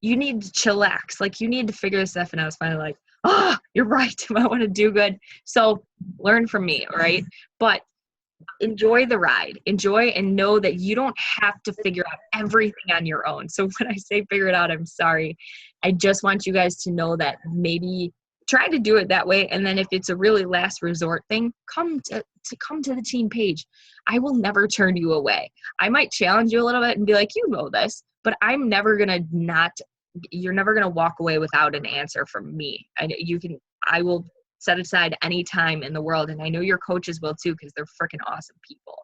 you need to chillax. Like, you need to figure this stuff. And I was finally like, you're right. I want to do good. So learn from me. All right. But enjoy the ride. Enjoy and know that you don't have to figure out everything on your own. So when I say figure it out, I'm sorry. I just want you guys to know that maybe try to do it that way. And then if it's a really last resort thing, come to the team page. I will never turn you away. I might challenge you a little bit and be like, you know this, but I'm never going to you're never going to walk away without an answer from me. I will set aside any time in the world. And I know your coaches will too, because they're freaking awesome people.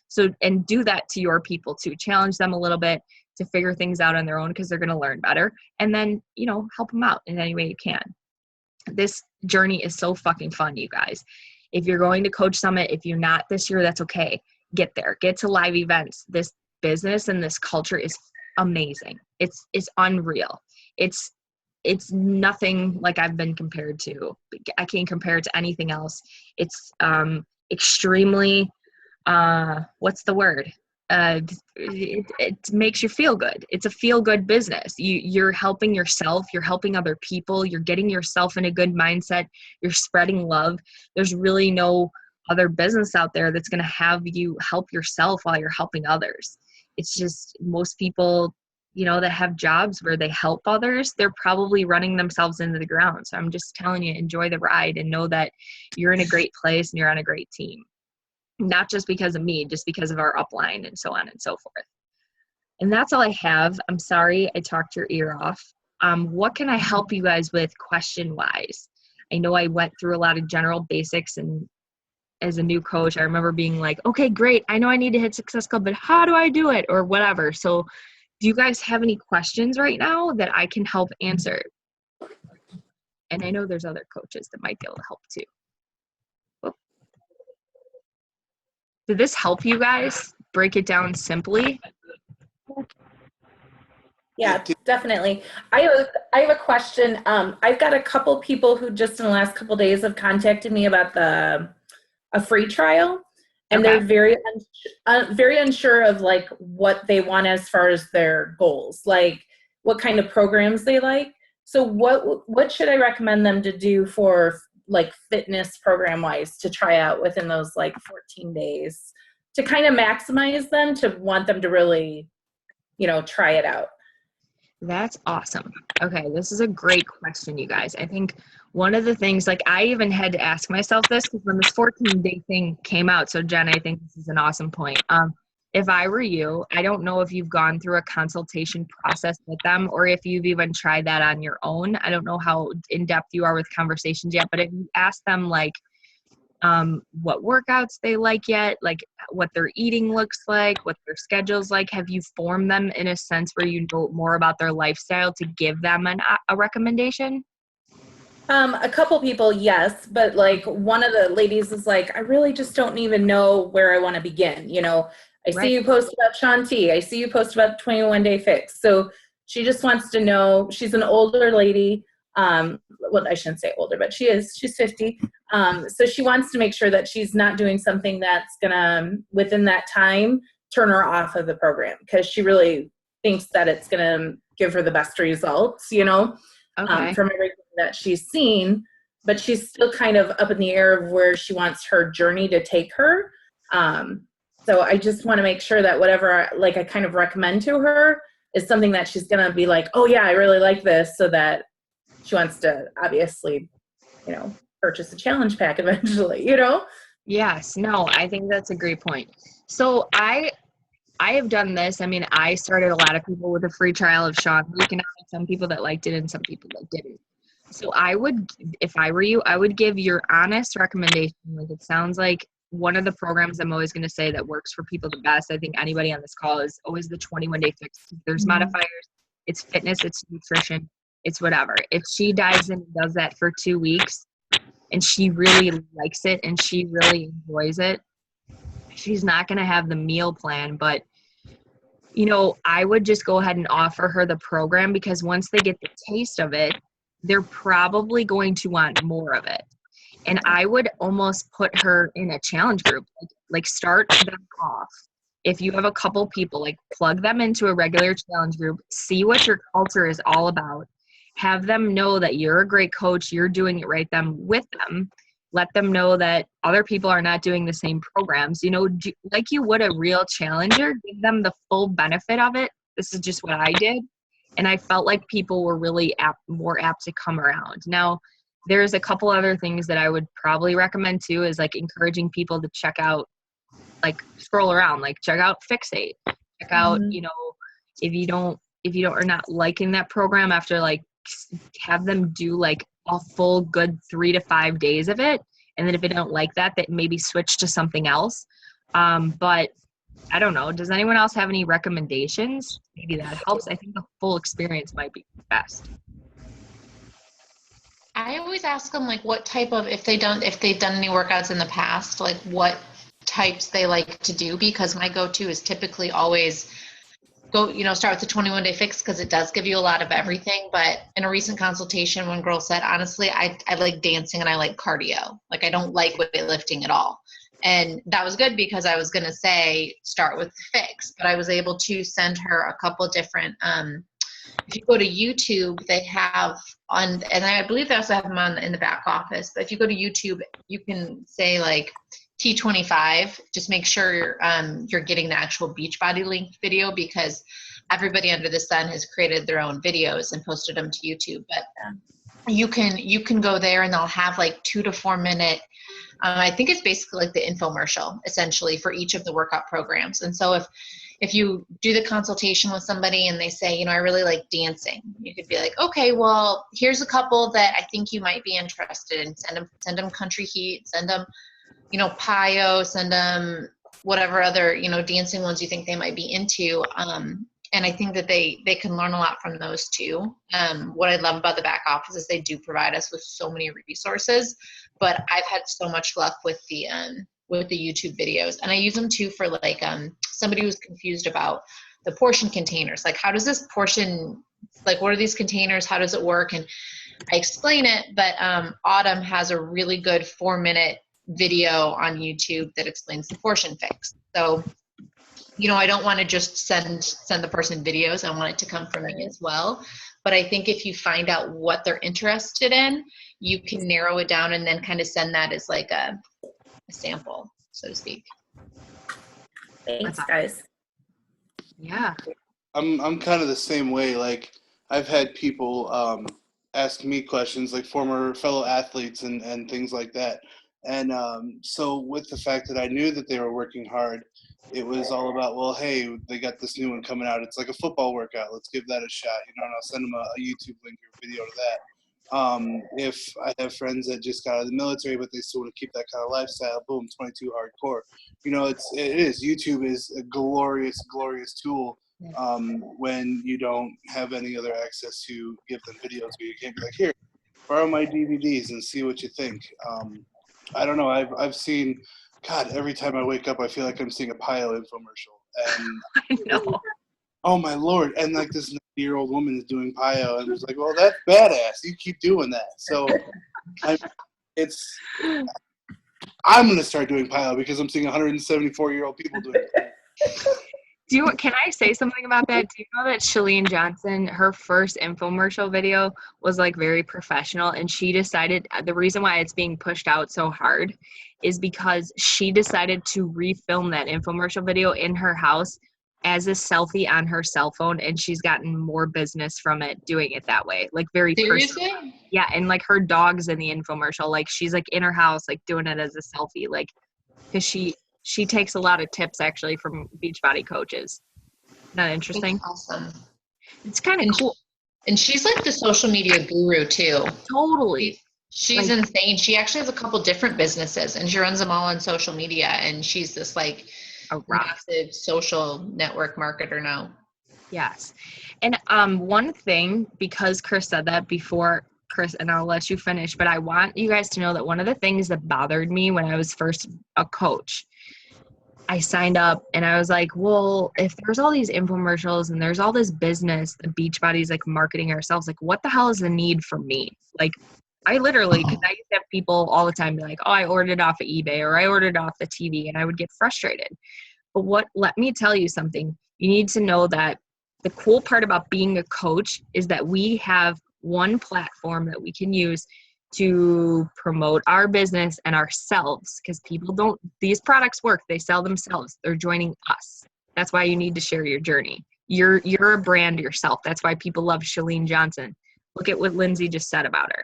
So, and do that to your people too. Challenge them a little bit to figure things out on their own, because they're going to learn better. And then, help them out in any way you can. This journey is so fucking fun, you guys. If you're going to Coach Summit, if you're not this year, that's okay. Get there. Get to live events. This business and this culture is amazing. It's unreal. It's nothing like I've been compared to. I can't compare it to anything else. It's extremely, what's the word? It makes you feel good. It's a feel good business. You're helping yourself. You're helping other people. You're getting yourself in a good mindset. You're spreading love. There's really no other business out there that's going to have you help yourself while you're helping others. It's just most people, that have jobs where they help others, they're probably running themselves into the ground. So I'm just telling you, enjoy the ride and know that you're in a great place and you're on a great team. Not just because of me, just because of our upline and so on and so forth. And that's all I have. I'm sorry I talked your ear off. What can I help you guys with question-wise? I know I went through a lot of general basics, and as a new coach, I remember being like, okay, great. I know I need to hit Success Club, but how do I do it? Or whatever. So do you guys have any questions right now that I can help answer? And I know there's other coaches that might be able to help too. Whoop. Did this help you guys break it down simply? Yeah, definitely. I have a question. I've got a couple people who just in the last couple days have contacted me about a free trial, and Okay. they're very unsure of like what they want as far as their goals, like what kind of programs they like. So what should I recommend them to do for like fitness program wise to try out within those like 14 days to kind of maximize them, to want them to really, try it out? That's awesome. Okay, this is a great question, you guys. I think one of the things, like I even had to ask myself this because when this 14-day thing came out, so Jen, I think this is an awesome point. If I were you, I don't know if you've gone through a consultation process with them or if you've even tried that on your own. I don't know how in-depth you are with conversations yet, but if you ask them like what workouts they like yet, like what their eating looks like, what their schedule's like, have you formed them in a sense where you know more about their lifestyle to give them a recommendation? A couple people, yes, but like one of the ladies is like, I really just don't even know where I want to begin. I see Right. you post about Shanti. I see you post about the 21-day fix. So she just wants to know, she's an older lady. Well, I shouldn't say older, but she's 50. So she wants to make sure that she's not doing something that's gonna, within that time, turn her off of the program, because she really thinks that it's gonna give her the best results, Okay. from everything that she's seen. But she's still kind of up in the air of where she wants her journey to take her. So I just want to make sure that whatever I kind of recommend to her is something that she's going to be like, oh yeah, I really like this, so that she wants to obviously, purchase a challenge pack eventually. Yes. No, I think that's a great point. So I have done this. I mean, I started a lot of people with a free trial of Sean Week, and I had some people that liked it and some people that didn't. So I would, if I were you, I would give your honest recommendation. Like, it sounds like one of the programs I'm always going to say that works for people the best, I think anybody on this call, is always the 21-day fix. There's modifiers, it's fitness, it's nutrition, it's whatever. If she dives in and does that for 2 weeks and she really likes it and she really enjoys it, she's not going to have the meal plan, but I would just go ahead and offer her the program, because once they get the taste of it, they're probably going to want more of it. And I would almost put her in a challenge group, like start them off. If you have a couple people, like plug them into a regular challenge group, see what your culture is all about. Have them know that you're a great coach, you're doing it right with them. Let them know that other people are not doing the same programs. Like you would a real challenger, give them the full benefit of it. This is just what I did. And I felt like people were really more apt to come around. Now, there's a couple other things that I would probably recommend too, is like encouraging people to check out, like scroll around, like check out Fixate, check out, if you don't are not liking that program, after like have them do like a full good 3 to 5 days of it. And then if they don't like that maybe switch to something else. But I don't know. Does anyone else have any recommendations? Maybe that helps. I think the full experience might be best. I always ask them like what type of, if they've done any workouts in the past, like what types they like to do, because my go-to is typically always start with the 21-day fix, because it does give you a lot of everything. But in a recent consultation, one girl said, honestly, I like dancing and I like cardio. Like I don't like weightlifting at all. And that was good, because I was going to say start with the fix, but I was able to send her a couple different, if you go to YouTube, they have and I believe they also have them in the back office, but if you go to YouTube, you can say like T25, just make sure you're getting the actual Beachbody link video, because everybody under the sun has created their own videos and posted them to YouTube. But you can go there and they'll have like 2 to 4 minute, I think it's basically like the infomercial essentially for each of the workout programs. And so if you do the consultation with somebody and they say, I really like dancing, you could be like, okay, well, here's a couple that I think you might be interested in. Send them Country Heat, send them, Pio, send them whatever other, dancing ones you think they might be into. And I think that they can learn a lot from those too. What I love about the back office is they do provide us with so many resources, but I've had so much luck with the YouTube videos, and I use them too for like somebody who's confused about the portion containers. Like, how does this portion, like what are these containers? How does it work? And I explain it, but Autumn has a really good 4-minute video on YouTube that explains the portion fix. So, I don't want to just send the person videos. I want it to come from me as well. But I think if you find out what they're interested in, you can narrow it down and then kind of send that as like a sample, so to speak. Thanks, guys. Yeah. I'm kind of the same way. Like, I've had people ask me questions, like former fellow athletes and things like that. And so with the fact that I knew that they were working hard, it was all about, well, hey, they got this new one coming out. It's like a football workout. Let's give that a shot. And I'll send them a YouTube link or video to that. If I have friends that just got out of the military, but they still want to keep that kind of lifestyle, boom, 22 hardcore. It is. YouTube is a glorious, glorious tool when you don't have any other access to give them videos. Where you can't be like, here, borrow my DVDs and see what you think. I don't know. I've seen God, every time I wake up, I feel like I'm seeing a Pio infomercial. And I know. oh my Lord. And like this 90-year-old woman is doing Pio, and it's like, well, that's badass. You keep doing that. So I'm going to start doing Pio because I'm seeing 174-year-old people doing it. Can I say something about that? Do you know that Shalene Johnson, her first infomercial video was like very professional, and she decided the reason why it's being pushed out so hard is because she decided to refilm that infomercial video in her house as a selfie on her cell phone, and she's gotten more business from it doing it that way. Like very Seriously? personal. Yeah, and like her dog's in the infomercial, like she's like in her house like doing it as a selfie, like because she takes a lot of tips actually from Beachbody coaches. Isn't that interesting? That's awesome. It's kind of cool. And she's like the social media guru too. Totally. She's like, insane. She actually has a couple different businesses and she runs them all on social media. And she's this like massive social network marketer now. Yes. And one thing, because Chris said that before, Chris, and I'll let you finish, but I want you guys to know that one of the things that bothered me when I was first a coach, I signed up and I was like, well, if there's all these infomercials and there's all this business, the Beachbody's like marketing ourselves, like what the hell is the need for me? Like I literally, because I used to have people all the time be like, oh, I ordered it off of eBay or I ordered it off the TV, and I would get frustrated. But let me tell you something. You need to know that the cool part about being a coach is that we have one platform that we can use to promote our business and ourselves, because these products work, they sell themselves, they're joining us. That's why you need to share your journey. You're a brand yourself. That's why people love Shalene Johnson. Look at what Lindsay just said about her.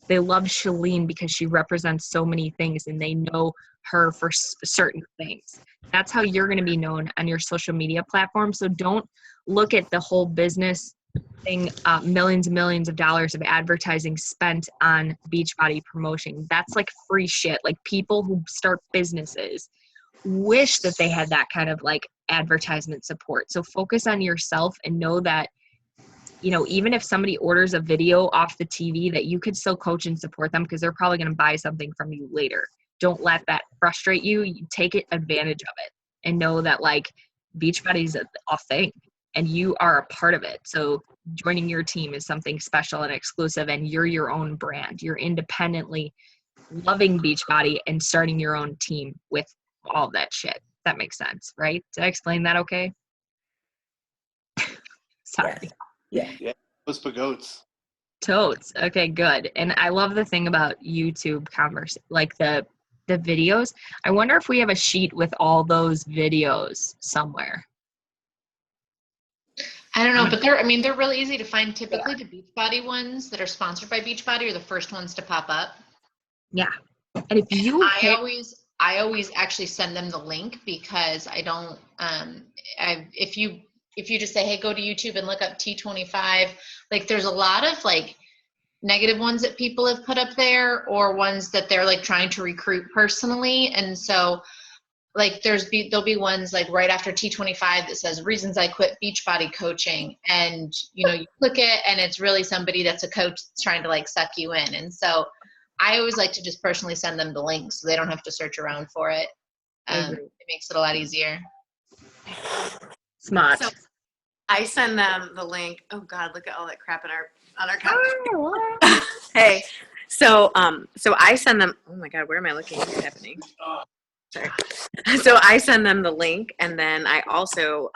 They love Shalene because she represents so many things and they know her for certain things. That's how you're going to be known on your social media platform. So don't look at the whole business thing, millions and millions of dollars of advertising spent on Beachbody promotion. That's like free shit. Like people who start businesses wish that they had that kind of like advertisement support. So focus on yourself and know that, you know, even if somebody orders a video off the TV, that you could still coach and support them because they're probably going to buy something from you later. Don't let that frustrate you. You take advantage of it and know that like Beachbody's a thing and you are a part of it. So joining your team is something special and exclusive, and you're your own brand. You're independently loving Beachbody and starting your own team with all that shit. That makes sense, right? Did I explain that okay? Sorry. Yeah. Whisper goats. Totes. Okay, good. And I love the thing about YouTube like the videos. I wonder if we have a sheet with all those videos somewhere. I don't know, but they're really easy to find. Typically the Beachbody ones that are sponsored by Beachbody are the first ones to pop up. Yeah. And if you I always actually send them the link because I don't if you just say, hey, go to YouTube and look up T25, like there's a lot of like negative ones that people have put up there or ones that they're like trying to recruit personally. And so like there'll be ones like right after T25 that says reasons I quit Beachbody coaching. And, you know, you click it and it's really somebody that's a coach that's trying to like suck you in. And so I always like to just personally send them the link so they don't have to search around for it. It makes it a lot easier. Smart. So I send them the link. Oh God, look at all that crap on our couch. Hey, so I send them. Oh my God, where am I looking? What's happening? Sorry. So I send them the link, and then I also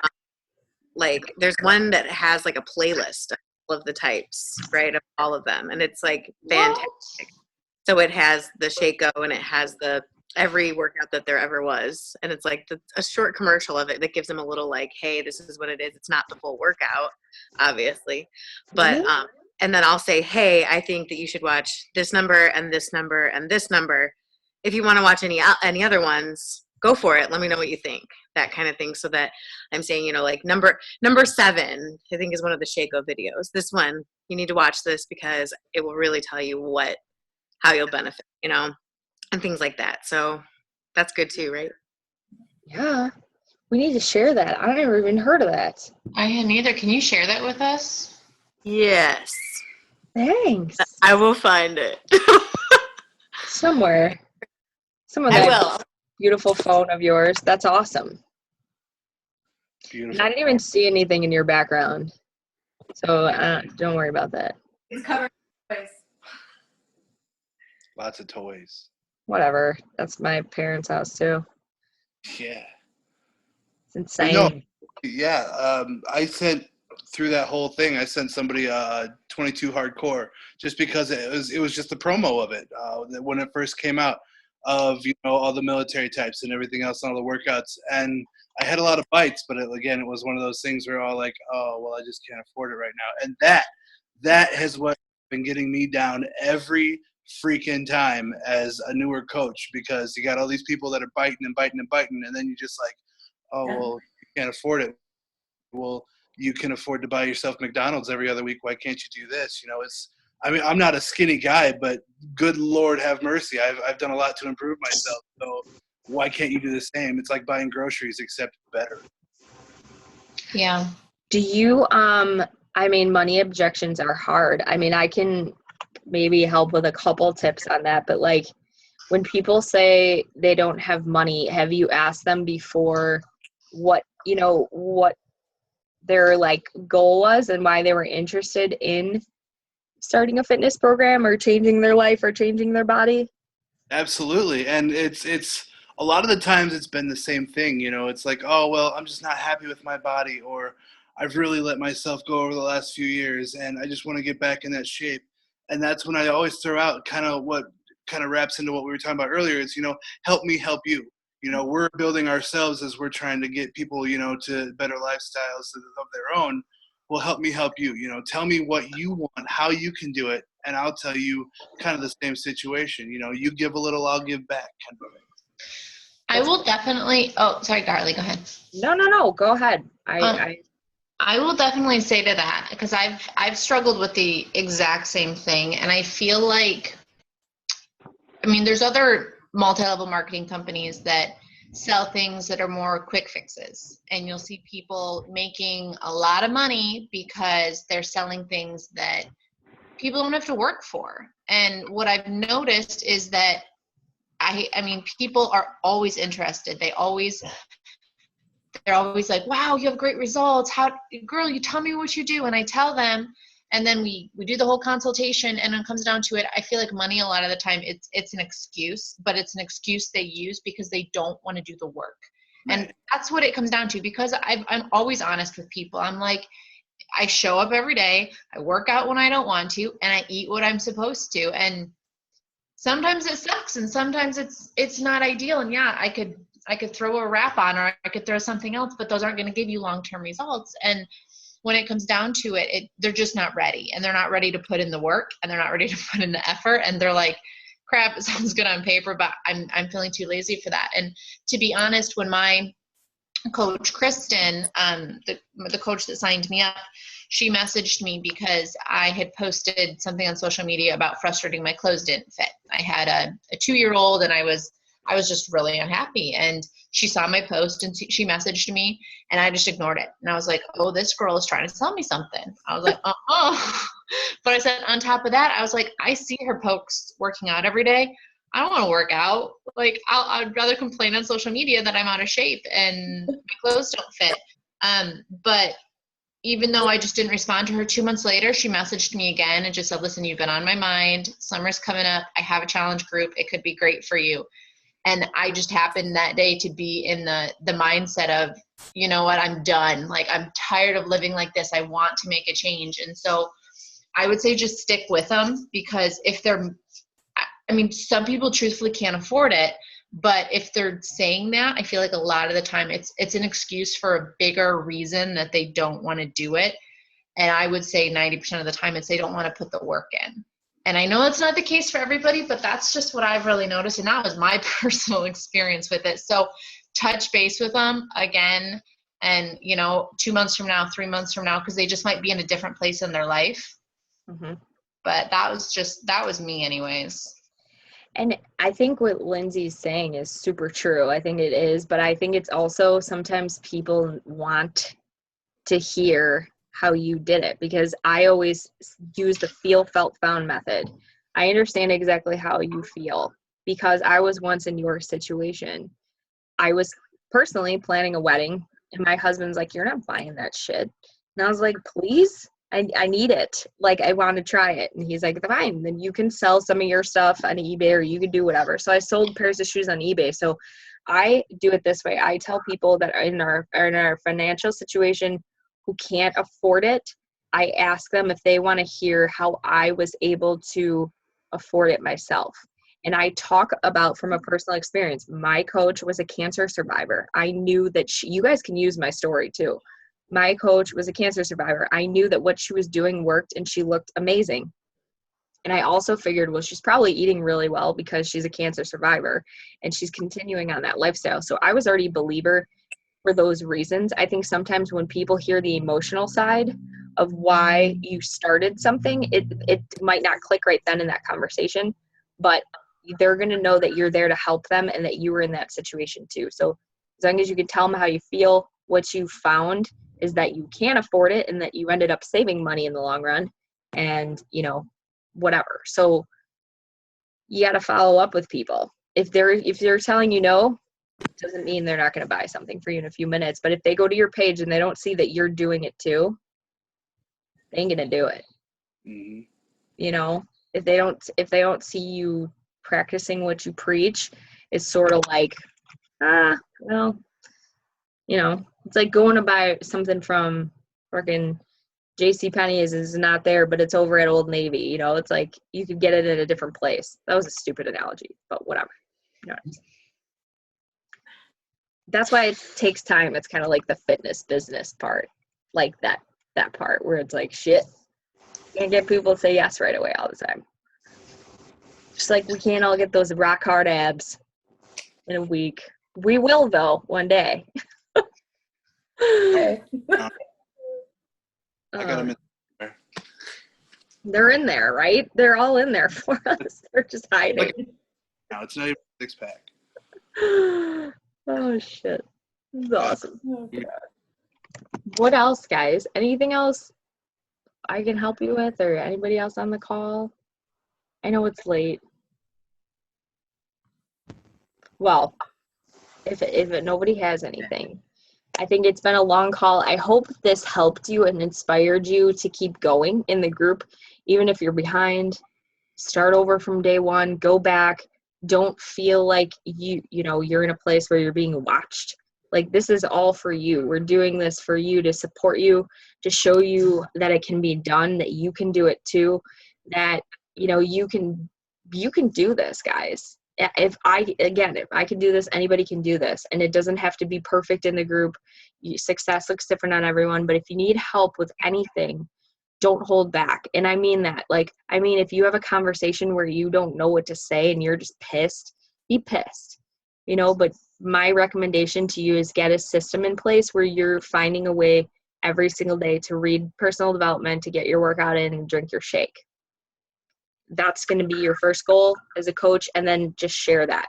like there's one that has like a playlist of the types, right, of all of them, and it's like fantastic. So it has the Shaco and it has every workout that there ever was. And it's like a short commercial of it that gives them a little like, hey, this is what it is. It's not the full workout, obviously. But, and then I'll say, hey, I think that you should watch this number and this number and this number. If you want to watch any other ones, go for it. Let me know what you think, that kind of thing. So that I'm saying, you know, like number 7, I think is one of the Shaco videos. This one, you need to watch this because it will really tell you how you'll benefit, you know, and things like that. So that's good too, right? Yeah. We need to share that. I never even heard of that. I hadn't either. Can you share that with us? Yes. Thanks. I will find it. Somewhere. I will. beautiful phone of yours. That's awesome. Beautiful. I didn't even see anything in your background, so don't worry about that. It's covered in toys. Lots of toys. Whatever. That's my parents' house too. Yeah. It's insane. No, yeah. I sent through that whole thing. I sent somebody 22 hardcore just because it was just the promo of it when it first came out of all the military types and everything else and all the workouts, and I had a lot of bites, but it was one of those things where all like, oh well, I just can't afford it right now, and that has what been getting me down every freaking time as a newer coach, because you got all these people that are biting and biting and biting, and then you just like, oh well, you can't afford it. Well, you can afford to buy yourself McDonald's every other week. Why can't you do this? I'm not a skinny guy, but good Lord have mercy. I've done a lot to improve myself. So why can't you do the same? It's like buying groceries, except better. Yeah. Do you, money objections are hard. I can maybe help with a couple tips on that, but like when people say they don't have money, have you asked them before what their like goal was and why they were interested in starting a fitness program or changing their life or changing their body? Absolutely. And it's a lot of the times it's been the same thing. It's like, oh, well, I'm just not happy with my body, or I've really let myself go over the last few years and I just want to get back in that shape. And that's when I always throw out kind of what kind of wraps into what we were talking about earlier. It's, help me help you. We're building ourselves as we're trying to get people, to better lifestyles of their own. Well, help me help you. Tell me what you want, how you can do it, and I'll tell you kind of the same situation. You give a little, I'll give back kind of thing. I will definitely. Oh, sorry, Carly. Go ahead. No. Go ahead. I will definitely say to that, because I've struggled with the exact same thing, and I feel like, there's other multi-level marketing companies that sell things that are more quick fixes, and you'll see people making a lot of money because they're selling things that people don't have to work for. And what I've noticed is that people are always interested. They're always like, wow, you have great results. Girl, you tell me what you do. And I tell them, and then we do the whole consultation, and when it comes down to it, I feel like money a lot of the time it's an excuse, but it's an excuse they use because they don't want to do the work. Right. And that's what it comes down to, because I'm always honest with people. I'm like, I show up every day, I work out when I don't want to, and I eat what I'm supposed to. And sometimes it sucks, and sometimes it's not ideal. And yeah, I could throw a wrap on, or I could throw something else, but those aren't going to give you long-term results. And when it comes down to it, they're just not ready, and they're not ready to put in the work, and they're not ready to put in the effort. And they're like, crap, it sounds good on paper, but I'm feeling too lazy for that. And to be honest, when my coach, Kristen, the coach that signed me up, she messaged me because I had posted something on social media about frustrating my clothes didn't fit. I had a 2-year-old, and I was just really unhappy. And she saw my post, and she messaged me, and I just ignored it. And I was like, oh, this girl is trying to sell me something. I was like, But I said, on top of that, I was like, I see her posts working out every day. I don't want to work out. Like, I'd rather complain on social media that I'm out of shape and my clothes don't fit. But even though I just didn't respond to her, 2 months later, she messaged me again and just said, listen, you've been on my mind. Summer's coming up. I have a challenge group. It could be great for you. And I just happened that day to be in the mindset of, you know what, I'm done. Like, I'm tired of living like this. I want to make a change. And so I would say just stick with them, because if some people truthfully can't afford it, but if they're saying that, I feel like a lot of the time it's an excuse for a bigger reason that they don't want to do it. And I would say 90% of the time it's they don't want to put the work in. And I know it's not the case for everybody, but that's just what I've really noticed. And that was my personal experience with it. So touch base with them again, and 2 months from now, 3 months from now, because they just might be in a different place in their life. Mm-hmm. But that was me anyways. And I think what Lindsay's saying is super true. I think it is, but I think it's also sometimes people want to hear how you did it, because I always use the feel, felt, found method. I understand exactly how you feel because I was once in your situation. I was personally planning a wedding, and my husband's like, you're not buying that shit. And I was like, please, I need it. Like, I want to try it. And he's like, fine, then you can sell some of your stuff on eBay, or you can do whatever. So I sold pairs of shoes on eBay. So I do it this way. I tell people that are in our financial situation who can't afford it, I ask them if they want to hear how I was able to afford it myself. And I talk about from a personal experience. My coach was a cancer survivor. I knew that you guys can use my story too. My coach was a cancer survivor. I knew that what she was doing worked, and she looked amazing. And I also figured, well, she's probably eating really well because she's a cancer survivor and she's continuing on that lifestyle. So I was already a believer for those reasons. I think sometimes when people hear the emotional side of why you started something, it might not click right then in that conversation, but they're going to know that you're there to help them and that you were in that situation too. So as long as you can tell them how you feel, what you found is that you can afford it and that you ended up saving money in the long run, and, you know, whatever. So you got to follow up with people. If they're telling you no, doesn't mean they're not going to buy something for you in a few minutes. But if they go to your page and they don't see that you're doing it too, they ain't going to do it. Mm-hmm. You know, if they don't see you practicing what you preach, it's sort of like, well, you know, it's like going to buy something from freaking JCPenney is not there, but it's over at Old Navy. You know, it's like you could get it at a different place. That was a stupid analogy, but whatever. You know what I'm saying? That's why it takes time. It's kind of like the fitness business part, like that part where it's like, shit, you can't get people to say yes right away all the time. Just like we can't all get those rock hard abs in a week. We will, though, one day. Okay. I got them in there. They're in there, right? They're all in there for us. They're just hiding. No, it's not even a six-pack. Oh, shit. This is awesome. Oh, God. What else, guys? Anything else I can help you with, or anybody else on the call? I know it's late. Well, if nobody has anything, I think it's been a long call. I hope this helped you and inspired you to keep going in the group. Even if you're behind, start over from day one, go back. Don't feel like you're in a place where you're being watched. Like, this is all for you. We're doing this for you, to support you, to show you that it can be done, that you can do it too, that, you can do this, guys. If I can do this, anybody can do this. And it doesn't have to be perfect in the group. Success looks different on everyone, but if you need help with anything, don't hold back. And I mean that. If you have a conversation where you don't know what to say and you're just pissed, be pissed, but my recommendation to you is get a system in place where you're finding a way every single day to read personal development, to get your workout in, and drink your shake. That's going to be your first goal as a coach, and then just share that.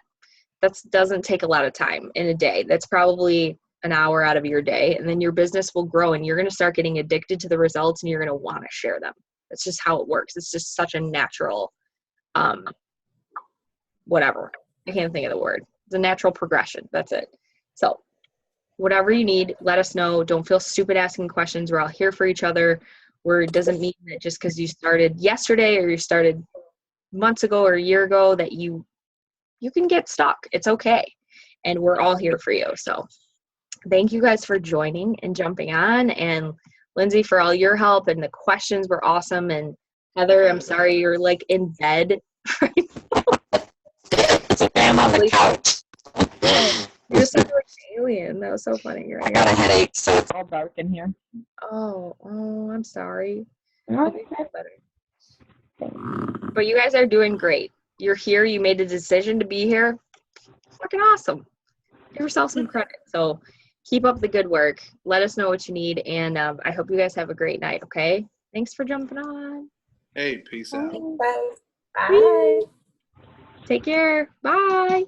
That doesn't take a lot of time in a day. That's probably an hour out of your day, and then your business will grow, and you're going to start getting addicted to the results, and you're going to want to share them. That's just how it works. It's just such a natural, whatever. I can't think of the word. It's a natural progression. That's it. So whatever you need, let us know. Don't feel stupid asking questions. We're all here for each other. Where it doesn't mean that just because you started yesterday or you started months ago or a year ago that you can get stuck. It's okay. And we're all here for you. So thank you guys for joining and jumping on. And Lindsay, for all your help, and the questions were awesome. And Heather, I'm sorry you're like in bed right now. I'm on the couch. You just sounded like an alien. That was so funny. I got a headache, so it's all dark in here. Oh, I'm sorry. okay. But you guys are doing great. You're here. You made a decision to be here. Fucking awesome. Give yourself some credit. So keep up the good work. Let us know what you need. And I hope you guys have a great night, okay? Thanks for jumping on. Hey, peace out. Bye. Bye. Take care. Bye.